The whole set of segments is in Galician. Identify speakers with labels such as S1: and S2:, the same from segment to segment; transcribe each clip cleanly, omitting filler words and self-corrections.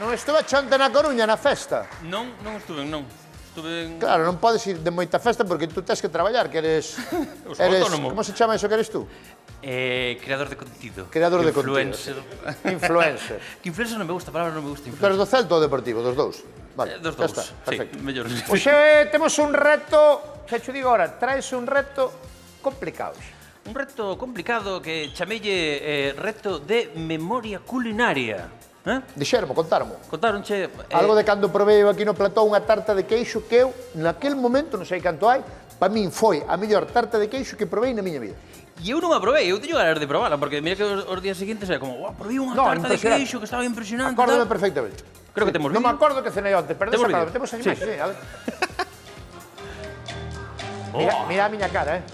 S1: Non estuve chonte na Coruña na festa.
S2: Non estuve, non. Estuve en...
S1: Claro, non podes ir de moita festa porque tú tens que traballar, que eres...
S2: Eu sou autónomo.
S1: Como se chama eso que eres tú?
S2: Creador de contido.
S1: Creador de contido.
S2: Influencer.
S1: Influencer.
S2: Que influencer non me gusta, a palabra non me gusta.
S1: Tú eres do Celta ou deportivo, dos dous? Vale,
S2: Dos
S1: xa
S2: dous,
S1: está, perfecto.
S2: sí, mellor.
S1: Oxe, temos un reto, xa te digo ahora, traes un reto complicado.
S2: Un reto complicado que chamelle reto de memoria culinaria.
S1: Dixéramo, contáromo.
S2: Contáronche...
S1: Algo de cando provei eu aquí no plató unha tarta de queixo que eu, naquel momento, non sei canto hai, para min foi a mellor tarta de queixo que provei na miña vida.
S2: E eu non a provei, eu teño ganas de probala, porque mira que os días seguintes era como, provei unha tarta de queixo que estaba impresionante.
S1: Acórdame perfectamente.
S2: Creo que temos vídeo.
S1: Non me acordo que cenei onte, pero
S2: Temos
S1: desa
S2: vídeo.
S1: temos as
S2: Sí.
S1: imaxes, a ver. Mira a miña cara,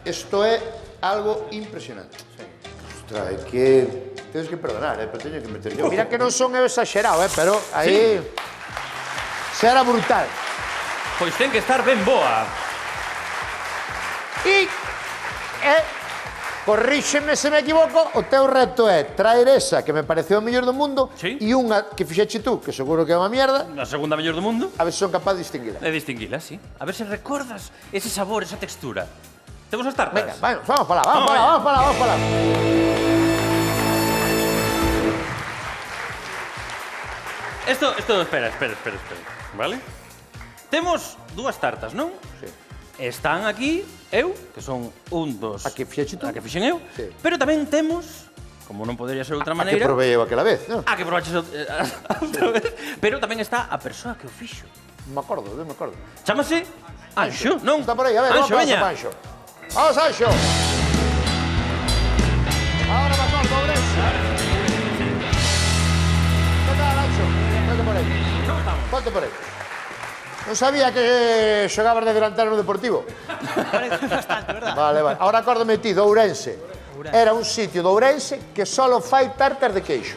S1: Isto é algo impresionante. Ostras, é que... Tens que perdonar, pero teño que meter yo. Mira que non son eu exagerado, pero aí... Será brutal.
S2: Pois ten que estar ben boa.
S1: E... Corríxeme se me equivoco, o teu reto é traer esa que me pareceu o mellor do mundo e unha que fixeche tú, que seguro que é unha mierda.
S2: A segunda mellor do mundo.
S1: A ver se son capaz de distinguila.
S2: De distinguila, sí. A ver se recordas ese sabor, esa textura. Temos as tartas?
S1: Venga, vamos para lá.
S2: Esto, espera, vale? Temos dúas tartas, non?
S1: Sí.
S2: Están aquí, que son un dos...
S1: A que fixeche tú?
S2: A que fixen eu.
S1: Sí.
S2: Pero tamén temos, como non podería ser de outra
S1: A que
S2: maneira...
S1: provei eu aquela vez, non?
S2: A que probaches outra vez. Pero tamén está a persoa que o fixo.
S1: Non me acordo.
S2: Chámase Anxo, non?
S1: Está por aí, a ver,
S2: Anxo,
S1: vamos
S2: veña.
S1: para Anxo. Vamos, Anxo. Ahora me acordo, Ourense. Que tal, Anxo? Ponte por aí.
S2: Non estamos.
S1: Ponte por aí. Non sabía que xogabas de delantero no Deportivo.
S3: Parece bastante, verdad?
S1: Vale. Ahora acórdame ti, do Ourense. Era un sitio do Ourense que solo fai tartas de queixo.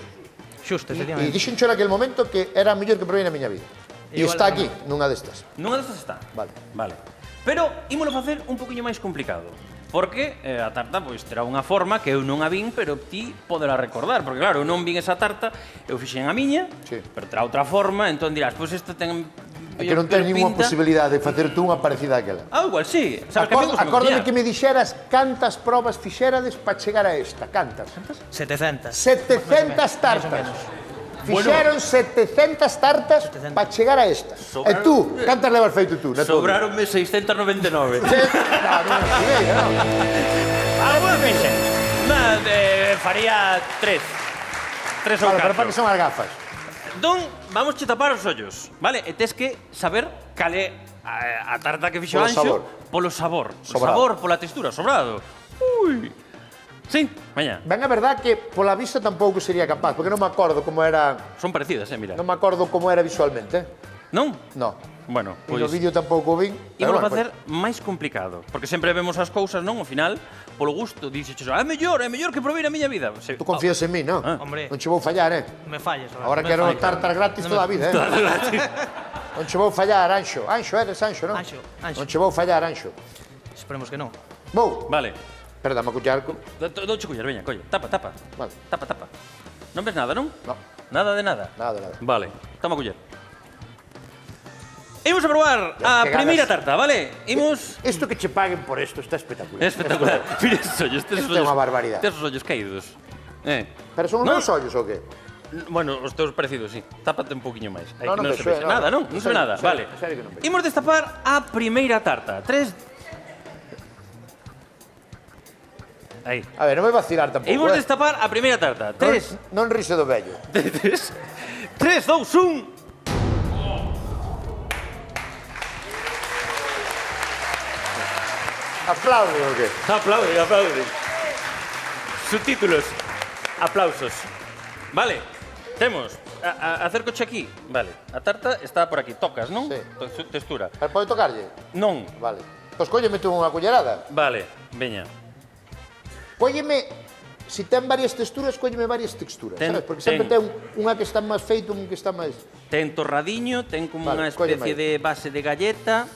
S3: Xusto,
S1: E
S3: efectivamente.
S1: dixencho naquel momento que era a mellor que provei na miña vida. E
S3: Igual
S1: está
S3: a
S1: aquí, nunha destas.
S2: Nunha destas está.
S1: Vale.
S2: Pero ímolo facer un poquinho máis complicado. Porque a tarta pois terá unha forma que eu non a vin, pero ti poderá recordar. Porque claro, eu non vin esa tarta, eu fixen a miña,
S1: Sí.
S2: pero terá outra forma, entón dirás, pois esta ten...
S1: É que non tens ninguna posibilidade de facer tú unha parecida àquela.
S2: Igual sí. Sabes que a mí
S1: Acórdame que me dixeras cantas probas fixerades para chegar a esta. Cantas?
S3: 700.
S1: 700 tartas. Fixeron 700 tartas
S3: 700.
S1: para chegar a esta. E tú, cantas levas feito tú?
S2: Sobraronme 699.
S1: Non estivei, non?
S2: Algo fixen. Faría 3. 3 ou
S1: Vale, pero para que
S2: 4.
S1: son as gafas.
S2: Entón, vamos che tapar os ollos, vale? E tes que saber cal é a tarta que fixo
S1: Polo
S2: Anxo
S1: sabor.
S2: polo sabor. Polo
S1: Sobrado.
S2: sabor, pola textura, sobrado. Ui. Sí, mañá.
S1: Ben, a verdad que pola vista tampouco sería capaz, porque non me acordo como era...
S2: Son parecidas, mira.
S1: Non me acordo como era visualmente.
S2: Non?
S1: No.
S2: Bueno,
S1: E no
S2: pois...
S1: vídeo tampouco o vin.
S2: Ímolo
S1: Pero,
S2: facer máis complicado, porque sempre vemos as cousas, non? Ao final, polo gusto, dixes, é mellor que provei na miña vida.
S1: Tú confías en mí, non?
S3: Hombre.
S1: Non che vou fallar,
S3: Me falles.
S1: Ahora quero tartas gratis toda a vida, Non che vou fallar, Anxo. Anxo, eres Anxo, non?
S3: Anxo.
S1: Non che vou fallar, Anxo.
S3: Esperemos que non.
S1: Vou.
S2: Vale.
S1: Espera, dame a cucharco.
S2: Douche culler, veña, colle. Tapa.
S1: Vale.
S2: Tapa. Non ves nada, non?
S1: No,
S2: Nada de nada.
S1: nada.
S2: Vale, toma culler. Imos a probar a
S1: que
S2: primeira
S1: ganas.
S2: tarta, vale? Imos...
S1: Isto que che paguen por isto está espectacular.
S2: É espectacular. Mira esos ollos, tes
S1: Isto é unha barbaridade.
S2: Tes os ollos caídos.
S1: Pero son
S2: No.
S1: uns ollos ou que?
S2: Bueno, os teus parecidos, sí. Tápate un poquinho máis. Aí
S1: No,
S2: que
S1: non
S2: se
S1: vexo,
S2: vexe nada, non? Non se ve nada. Vale.
S1: Serio que non vexo.
S2: Imos destapar a primeira tarta. 3... Aí.
S1: A ver, non me vacilar tampouco.
S2: Imos destapar a primeira tarta. 3,
S1: Non rise do vello.
S2: 3, 2, 1...
S1: Aplaude ou que?
S2: Aplaude. Subtítulos. Aplausos. Vale, temos. Acércoche aquí. Vale, a tarta está por aquí. Tocas, non?
S1: Sí.
S2: Textura.
S1: Pero pode tocarlle?
S2: Non.
S1: Vale. Pois cólleme tú unha cullerada.
S2: Vale, veña.
S1: Cólleme, si ten varias texturas, cólleme varias texturas,
S2: Ten-
S1: sabes? Porque sempre
S2: ten.
S1: ten unha que está máis feito, unha que está máis...
S2: Ten torradiño, ten como
S1: Vale,
S2: unha especie
S1: cólleme
S2: de base de galleta.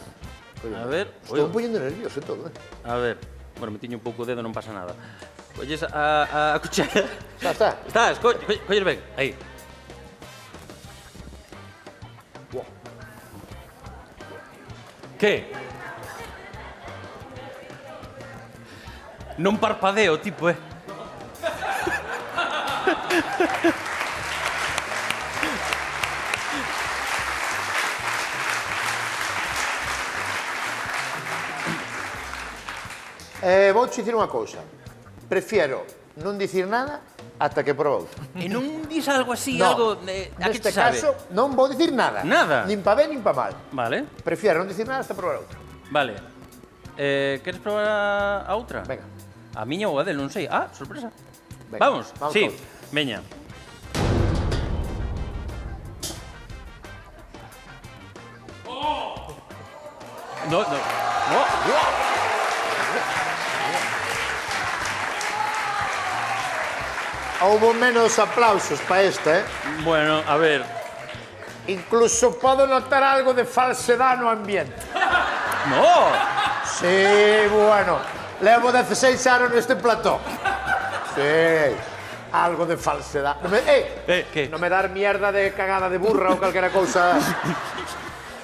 S2: A ver,
S1: Estou un poñendo nervioso e todo,
S2: a ver. Bueno, me tiño un pouco o dedo, non pasa nada. Colles a cuchara.
S1: Está.
S2: Estás, colles ben. Aí. Que? Non parpadeo, tipo,
S1: Vou dicir unha cousa. Prefiero non dicir nada ata que proba outro.
S2: E non dis algo así,
S1: No,
S2: algo... a que
S1: neste
S2: te sabe?
S1: caso non vou dicir nada.
S2: Nada?
S1: Nin pa ben, nin pa mal.
S2: Vale,
S1: Prefiero non dicir nada hasta probar outro.
S2: vale. Queres probar a outra?
S1: Venga.
S2: A miña ou a del, non sei. Ah, sorpresa.
S1: Venga,
S2: Vamos,
S1: vamos
S2: sí.
S1: con outra.
S2: Veña. No, no.
S1: Houbo menos aplausos pa esta,
S2: Bueno, a ver.
S1: Incluso podo notar algo de falsedade no ambiente.
S2: No.
S1: Sí, bueno. Levo 16 anos neste plató. Sí. Algo de falsedade. Non me,
S2: que?
S1: Non me dar mierda de cagada de burra ou calquera cousa.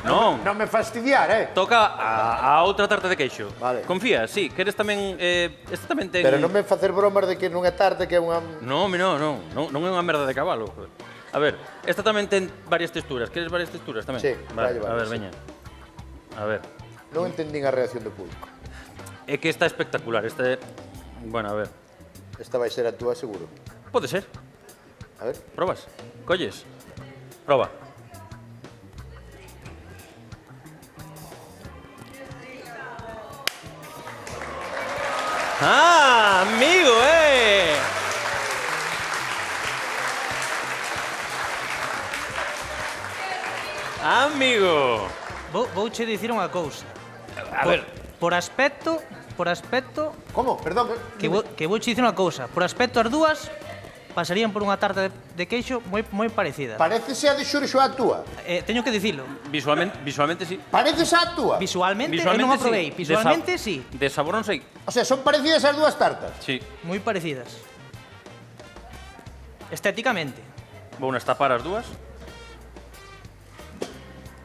S2: Non.
S1: Non me fastidiar,
S2: Toca a outra tarta de queixo.
S1: Vale.
S2: Confía, sí. Queres tamén... esta tamén ten...
S1: Pero non me facer bromas de que non é tarde, que é unha...
S2: Non, non é unha merda de cabalo. Joder. A ver, esta tamén ten varias texturas. Queres varias texturas tamén?
S1: Sí,
S2: vale,
S1: vale,
S2: a ver,
S1: sí.
S2: veña. A ver.
S1: Non entendín a reacción do público.
S2: É que esta é espectacular. Esta é... Bueno, a ver.
S1: Esta vai ser a túa, seguro.
S2: Pode ser.
S1: A ver.
S2: Probas. Colles. Proba. Ah, amigo, Amigo.
S3: Vouche dicir unha cousa.
S2: A ver.
S3: Por aspecto,
S1: Como? Perdón.
S3: que vouche dicir unha cousa. Por aspecto as dúas pasarían por unha tarta de queixo moi parecida.
S1: Parecese a de Xurxo a túa.
S3: Teño que dicilo.
S2: Visualmente sí.
S1: Parecese a túa.
S3: Visualmente eu non a probei. Visualmente sí.
S2: De sabor non sei.
S1: O sea, son parecidas as dúas tartas.
S2: Sí.
S3: Moi parecidas. Estéticamente.
S2: Vou estapar as dúas.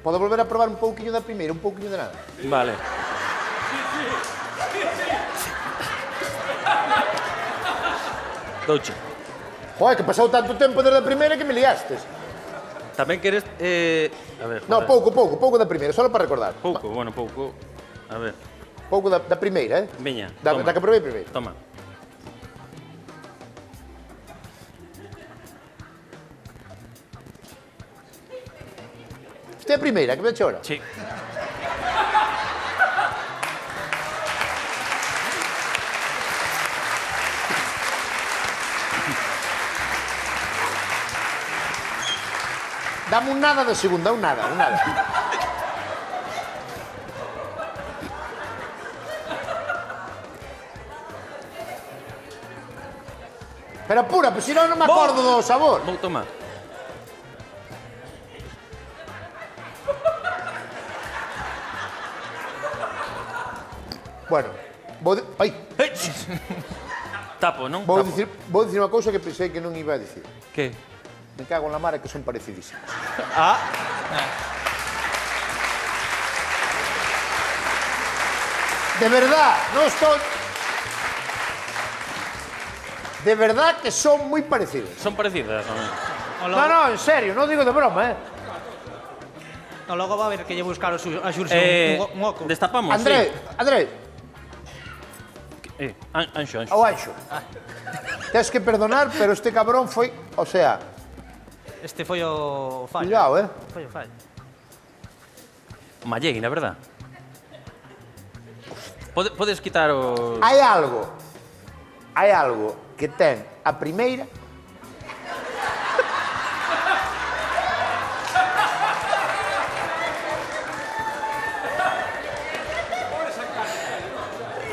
S1: Podo volver a probar un pouquiño da primeira, un pouquiño de nada.
S2: Vale. Douche.
S1: Joder, que pasou tanto tempo desde a primeira que me liastes.
S2: Tamén queres... a ver,
S1: No,
S2: joder.
S1: pouco da primeira, só para recordar.
S2: Pouco, bueno, pouco. A ver,
S1: Pouco da primeira,
S2: veña,
S1: Da
S2: toma.
S1: que probei primeiro.
S2: Toma.
S1: Esta é a primeira, que me chora.
S2: Sí.
S1: Dame un nada da segunda, un nada, un nada. Pero apura, pois senón non me acordo do sabor.
S2: Vou tomar.
S1: Bueno, ai,
S2: Tapo, non?
S1: vou
S2: Tapo.
S1: dicir unha cousa que pensei que non iba a dicir.
S2: Que?
S1: Me cago en la mare que son parecidísimas.
S2: Ah,
S1: De verdad, non estou... De verdad que son moi parecidas.
S2: son parecidas, non?
S3: O
S1: No, no, en serio, non digo de broma,
S3: No, logo va a ver que lle buscar a Xurxo un oco.
S2: Destapamos,
S1: André, André,
S2: sí. Anxo.
S1: ao Anxo. Tens que perdonar, pero este cabrón foi... O sea,
S3: Este foi o fallo.
S1: cuidado,
S3: Foi o fallo.
S2: Mallei, na verdad. Podes quitar o...
S1: Hai algo que ten a primeira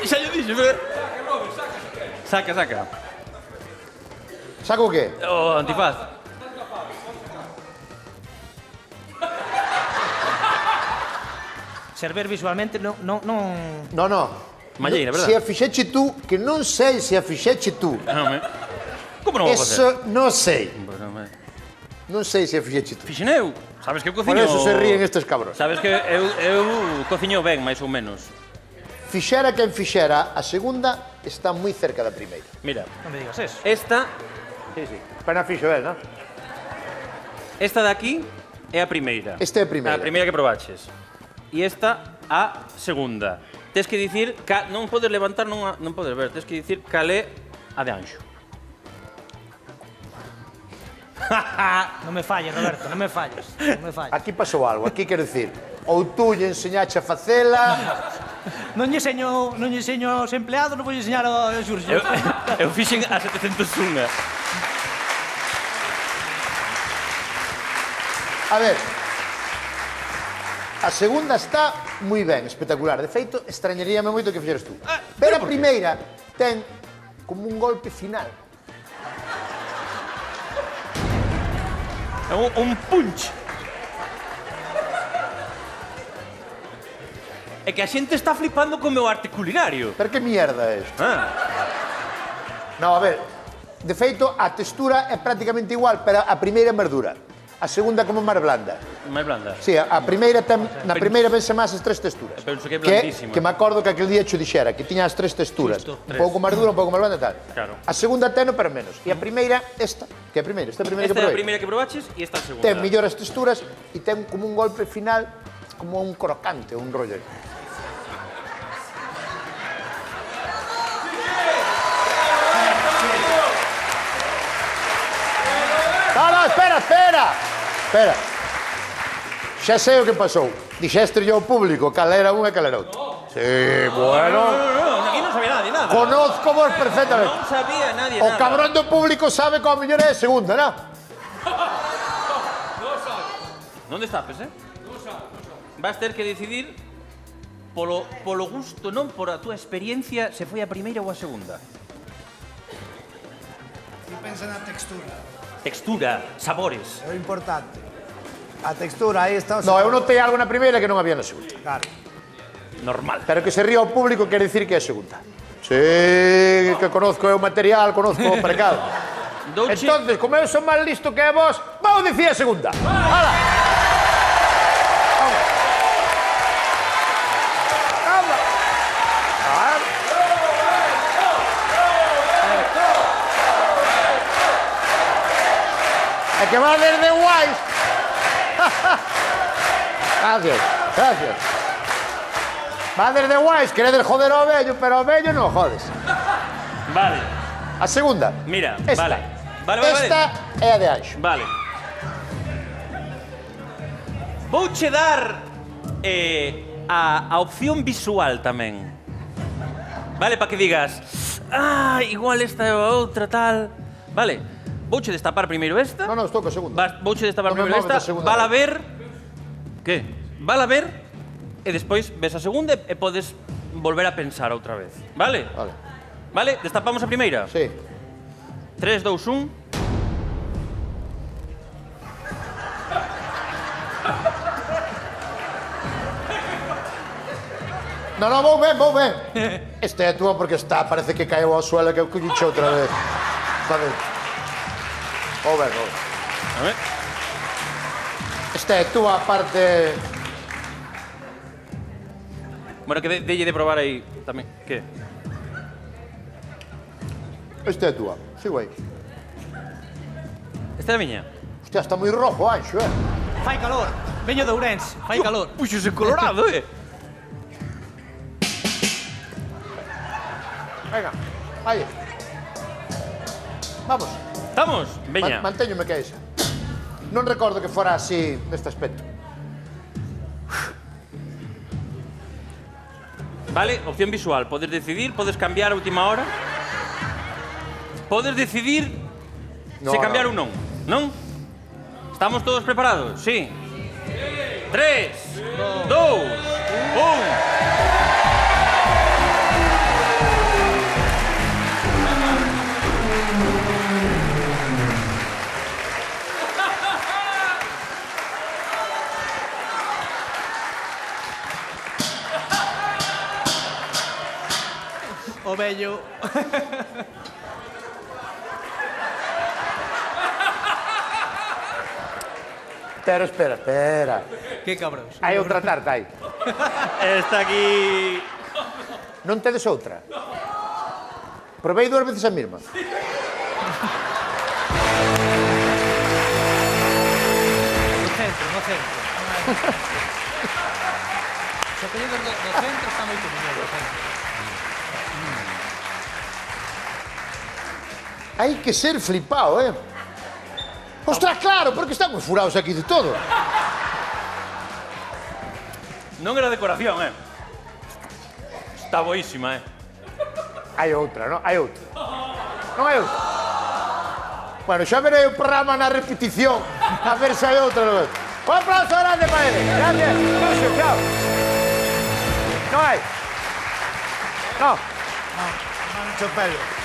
S2: Xa lle dixo, pero... Saca.
S1: Saco o qué?
S2: O antifaz.
S3: Ser ver visualmente non...
S1: No, no.
S2: Malleira, verdad?
S1: Se a fixeche tú, que non sei se a fixeche tú.
S2: Como non vou facer?
S1: Eso non sei.
S2: Pois non me...
S1: Non sei se a fixeche tú.
S2: Fixen eu. Sabes que eu
S1: Por
S2: cociño...
S1: eso se ríen estes cabros.
S2: Sabes que eu cociño ben, máis ou menos.
S1: Fixera quen fixera, a segunda está moi cerca da primeira.
S2: Mira,
S3: Non me digas eso.
S2: esta
S1: Sí, sí. Pena fixo, non?
S2: de aquí é a primeira.
S1: Esta é a primeira.
S2: A primeira que probaches. E esta a segunda. Tes que dicir, non podes levantar, non podes ver, tes que dicir cal é a de Anxo.
S3: Non me falles, Roberto, non me falles. Non me falles.
S1: Aquí pasou algo, aquí quero dicir, ou tú lle enseñache a facela,
S3: Non lle enseño aos empleados, non vou enseñar ao Xurxo.
S2: Eu fixen a 701.
S1: a ver, a segunda está moi ben, espectacular. De feito, extrañaríame moito que fixeras tú. Pero a primeira ten como un golpe final.
S2: Un punch. É que a xente está flipando co meu arte culinario.
S1: Pero que mierda é isto? No, a ver, de feito, a textura é prácticamente igual, pero a primeira é máis dura. A segunda como máis blanda.
S2: Máis blanda.
S1: Sí, a primeira ten, na primeira vense máis as tres texturas.
S2: Penso que é blandísima.
S1: Que me acordo que aquel día cho dixera, que tiña as tres texturas.
S3: Justo,
S1: Un pouco máis dura, un pouco máis blanda e tal.
S2: Claro.
S1: A segunda teno, pero menos. E a primeira, esta, que é a primeira, esta é a primeira
S2: Esta
S1: que
S2: é a
S1: probei.
S2: primeira que probaches e esta a segunda.
S1: Ten mellores texturas e ten como un golpe final, como un crocante, un rollo aí. No, espera. Xa sei o que pasou. Dixeste yo ao público cal era un e cal era outro. Sí, bueno.
S2: No, aquí non sabía nadie nada.
S1: Conozco vos perfectamente.
S2: Non sabía nadie
S1: O
S2: nada.
S1: cabrón do público sabe como mellor é a segunda, non?
S2: Non destapes, Vas ter que decidir polo gusto, non por a túa experiencia, se foi a primeira ou a segunda.
S4: Ti pensa na textura.
S2: Textura, sabores.
S4: É o importante. A textura, aí está o
S1: No, eu
S4: sabor.
S1: notei algo na primeira que non había na segunda.
S4: Claro.
S2: Normal.
S1: Pero que se ría o público quere dicir que é a segunda. Sí, que conozco eu o material, conozco o mercado.
S2: Douche,
S1: Entonces, como eu son máis listo que vos, vou dicir a segunda. Hala. Calma. Calma. É que va desde guais. Gracias. Va desde guais, queredes joder ao vello, pero ao vello non jodes.
S2: vale.
S1: A segunda.
S2: Mira,
S1: Esta.
S2: vale.
S1: Esta é a de Anxo.
S2: Vale. Vouche dar a opción visual tamén. Vale, para que digas, igual esta é a outra, tal. Vale, vouche destapar primeiro esta.
S1: No, estou co segunda.
S2: Vouche destapar
S1: Non me
S2: primeiro
S1: moves
S2: esta.
S1: da segunda
S2: Vala
S1: vez.
S2: ver. Que? Vala ver e despois ves a segunda e podes volver a pensar outra vez. Vale?
S1: Vale.
S2: Vale, destapamos a primeira.
S1: Sí.
S2: 3, 2, 1.
S1: No, vou ben. Esta é a túa porque está, parece que caeu ao suelo que eu colliche outra vez. Vale. Vou ben.
S2: A ver.
S1: Esta é a túa parte...
S2: Bueno, que delle de probar aí tamén. Que?
S1: Esta é a túa. Sigo aí.
S2: Esta é a miña.
S1: Hostia, está moi rojo, Anxo,
S3: Fai calor. Veño de Ourense, fai calor.
S2: Puxose colorado,
S1: Venga, vai. Vamos.
S2: Estamos? Veña.
S1: Mantéñome que é esa. Non recordo que fora así, neste aspecto.
S2: Vale, opción visual. Podes decidir, podes cambiar a última hora. Podes decidir se cambiar ou non. Non? Estamos todos preparados? Sí. 3, 2, 1...
S3: o vello...
S1: Pero espera.
S3: Que cabros.
S1: Hai outra tarta aí.
S2: Está aquí...
S1: Non tedes outra? Probei 2 veces a mesma.
S3: No centro. Se apellidos do centro está moito mellor, do centro.
S1: Hai que ser flipao, Ostras, claro, porque están os furados aquí de todo.
S2: Non era decoración, Está boísima,
S1: Hai outra, non? Hai outra. Non hai outra. Bueno, xa verei o programa na repetición a ver se hai outra. Un aplauso grande para ele. Gracias. Lucio, chao. Non hai. No.
S4: Mancho pelo.